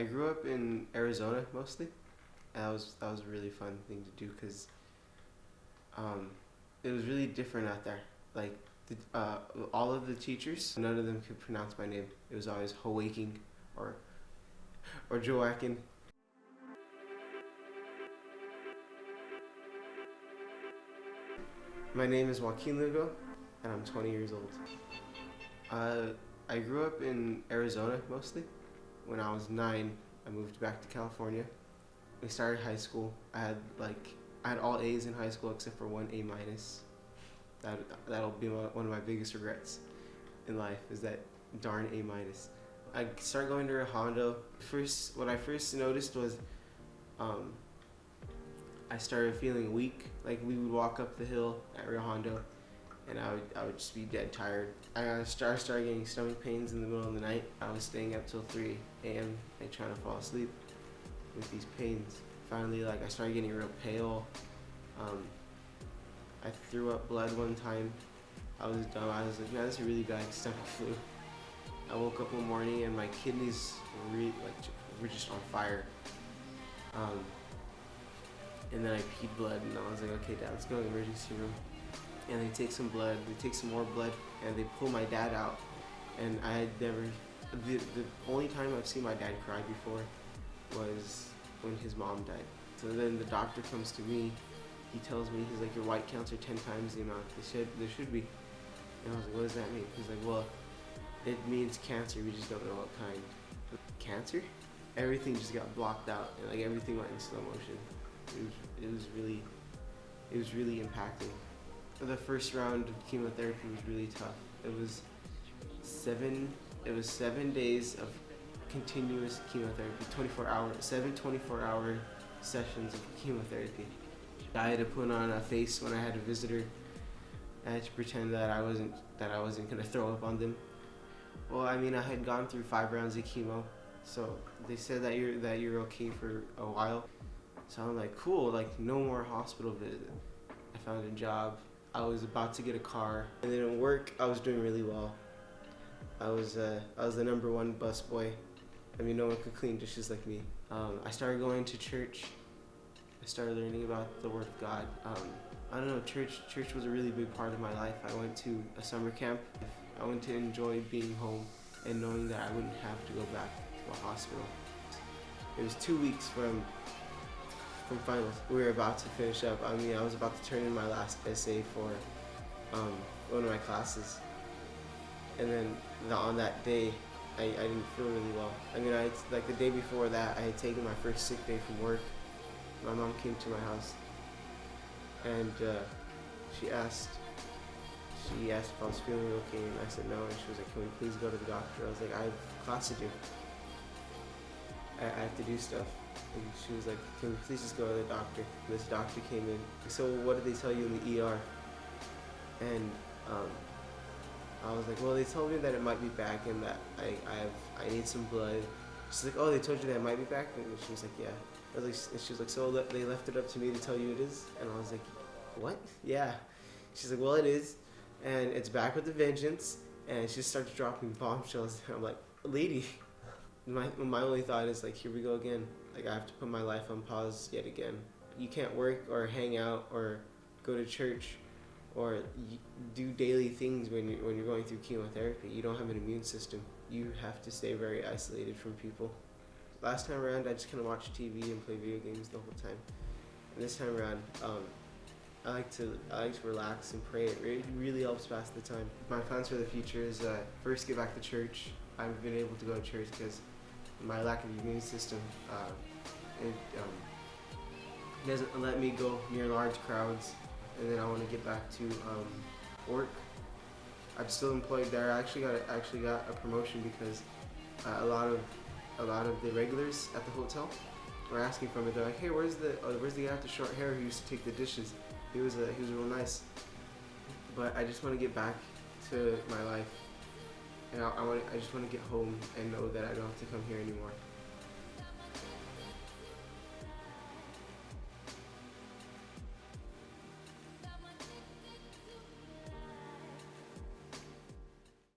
I grew up in Arizona mostly. And that was a really fun thing to do because um, it was really different out there. Like all of the teachers, none of them could pronounce my name. It was always Joaquin or Joaquin. My name is Joaquin Lugo, and I'm 20 years old. Uh, I grew up in Arizona mostly. When I was 9, I moved back to California. We started high school. I had all A's in high school except for one A minus. That'll be one of my biggest regrets in life is that darn A minus. I started going to Hondo. What I first noticed was um, I started feeling weak. Like we would walk up the hill at Rio Hondo, and I would just be dead tired. I started getting stomach pains in the middle of the night. I was staying up till 3 a.m. and trying to fall asleep with these pains. Finally, I started getting real pale. I threw up blood one time. I was dumb. I was like, man, this is a really bad stomach flu. I woke up one morning and my kidneys were just on fire. And then I peed blood, and I was like, okay, Dad, let's go to the emergency room. And they take some blood, they take some more blood, and they pull my dad out. And I had never, the only time I've seen my dad cry before was when his mom died. So then the doctor comes to me, he tells me, he's like, your white counts are 10 times the amount there should be. And I was like, what does that mean? He's like, well, it means cancer, we just don't know what kind. Cancer? Everything just got blocked out, and everything went in slow motion. It was really impacting. The first round of chemotherapy was really tough. It was 7 days of continuous chemotherapy, 7 24-hour sessions of chemotherapy. I had to put on a face when I had a visitor. I had to pretend that I wasn't gonna throw up on them. Well, I mean, I had gone through 5 rounds of chemo, so they said that you're okay for a while. So I'm like, cool, no more hospital visit. I found a job. I was about to get a car. It didn't work. I was doing really well. I was the #1 bus boy. I mean, no one could clean dishes like me. I started going to church. I started learning about the Word of God. I don't know, church was a really big part of my life. I went to a summer camp. I went to enjoy being home and knowing that I wouldn't have to go back to a hospital. It was 2 weeks from finals. We were about to finish up. I mean, I was about to turn in my last essay for one of my classes. And then on that day, I didn't feel really well. I mean, the day before that, I had taken my first sick day from work. My mom came to my house, and she asked if I was feeling okay, and I said no, and she was like, can we please go to the doctor? I was like, I have class to do. I have to do stuff. And she was like, can we please just go to the doctor? This doctor came in. So what did they tell you in the ER? And I was like, well, they told me that it might be back and that I need some blood. She's like, oh, they told you that it might be back? And she was like, yeah. I was like, and she was like, so they left it up to me to tell you it is? And I was like, what? Yeah. She's like, well, it is. And it's back with a vengeance. And she just started dropping bombshells. I'm like, lady. My only thought is here we go again. I have to put my life on pause yet again. You can't work or hang out or go to church or do daily things when you're going through chemotherapy. You don't have an immune system. You have to stay very isolated from people. Last time around, I just kind of watched TV and play video games the whole time. And this time around, I like to relax and pray. It really helps pass the time. My plans for the future is first get back to church. I've been able to go to church because my lack of immune system, it doesn't let me go near large crowds. And then I want to get back to work. I'm still employed there. I actually got a promotion because a lot of the regulars at the hotel were asking for me. They're like, hey, where's the guy with the short hair who used to take the dishes? He was real nice. But I just want to get back to my life. And I just want to get home and know that I don't have to come here anymore.